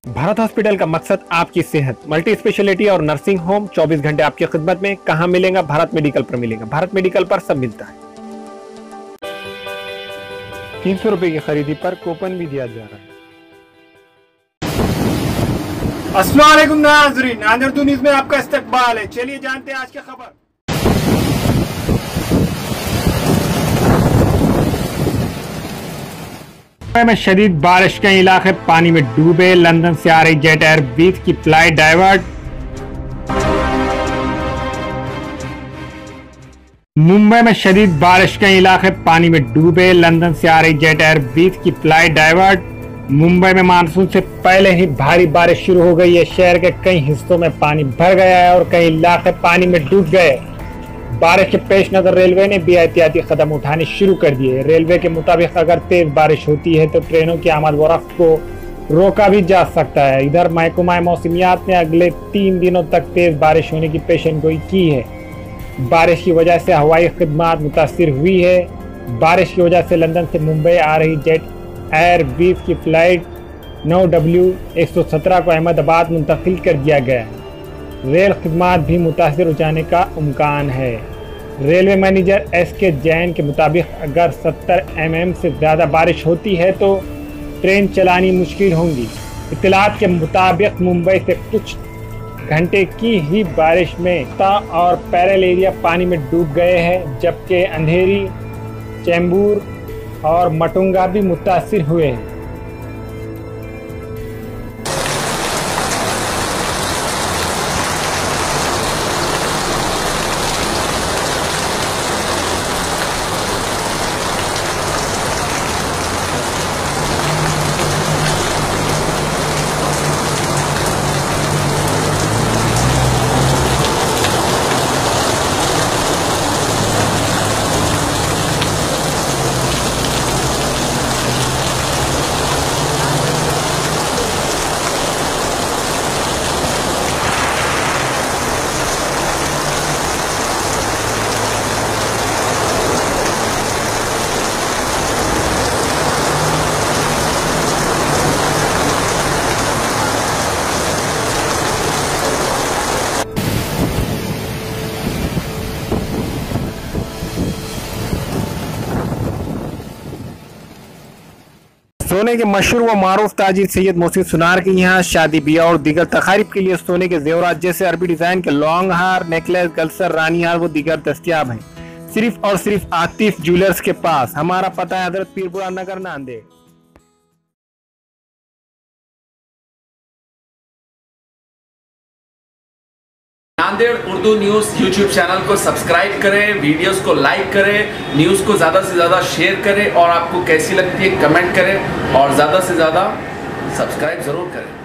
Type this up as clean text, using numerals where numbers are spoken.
Bharat hospital का मकसद आपकी सेहत, मल्टी स्पेशलिटी और नर्सिंग होम 24 घंटे आपकी खिदमत में। कहां मिलेगा? भारत मेडिकल पर मिलेगा। भारत मेडिकल पर सब मिलता है। 300 रुपए की खरीदी पर कूपन भी दिया जा रहा है। अस्सलाम वालेकुम नाज़रीन, नाज़र न्यूज़ में आपका इस्तकबाल है। चलिए जानते हैं आज की खबर। मुंबई में शदीद बारिश, कई इलाके पानी में डूबे। लंदन से आ रही जेट एयर 20 की फ्लाइट डाइवर्ट। मुंबई में शदीद बारिश, कई इलाके पानी में डूबे। लंदन से आ रही जेट एयर 20 की फ्लाइट डाइवर्ट। मुंबई में मानसून से पहले ही भारी बारिश शुरू हो गई है। शहर के कई हिस्सों में पानी भर गया है और कई इलाके पानी में डूब गए। बारिश के पेश नजर रेलवे ने भी एहतियाती कदम उठाने शुरू कर दिए। रेलवे के मुताबिक अगर तेज बारिश होती है तो ट्रेनों की आमद व रफ्त को रोका भी जा सकता है। इधर महकमा मौसमियात ने अगले 3 दिनों तक तेज बारिश होने की पेशेनगोई की है। बारिश की वजह से हवाई खिदमत मुतासिर हुई है। बारिश की वजह से लंदन से मुंबई आ रही जेट एयर 20 की फ्लाइट 9W117 को अहमदाबाद मुंतकिल कर दिया गया है। रेल खिदमत भी मुतासिर हो जाने का इम्कान है। रेलवे मैनेजर SK जैन के मुताबिक अगर 70 mm से ज़्यादा बारिश होती है तो ट्रेन चलानी मुश्किल होंगी। इत्तलात के मुताबिक मुंबई से कुछ घंटे की ही बारिश में ता और पैरेल एरिया पानी में डूब गए हैं, जबकि अंधेरी, चेंबूर और मटुंगा भी मुतासिर हुए हैं। सोने के मशहूर व मारूफ ताजिर सैयद मोहसिन सुनार के यहाँ शादी ब्याह और दीगर तकारीब के लिए सोने के जेवरात जैसे अरबी डिजाइन के लॉन्ग हार, नेकलेस, गलसर, रानी हार व दीगर दस्तियाब हैं। सिर्फ और सिर्फ आतिफ ज्वेलर्स के पास। हमारा पता है हजरत Pirpura Nagar, Nanded. Nanded Urdu news YouTube channel को सब्सक्राइब करें, वीडियोस को लाइक करें, न्यूज़ को ज़्यादा से ज़्यादा शेयर करें और आपको कैसी लगती है कमेंट करें और ज़्यादा से ज़्यादा सब्सक्राइब ज़रूर करें।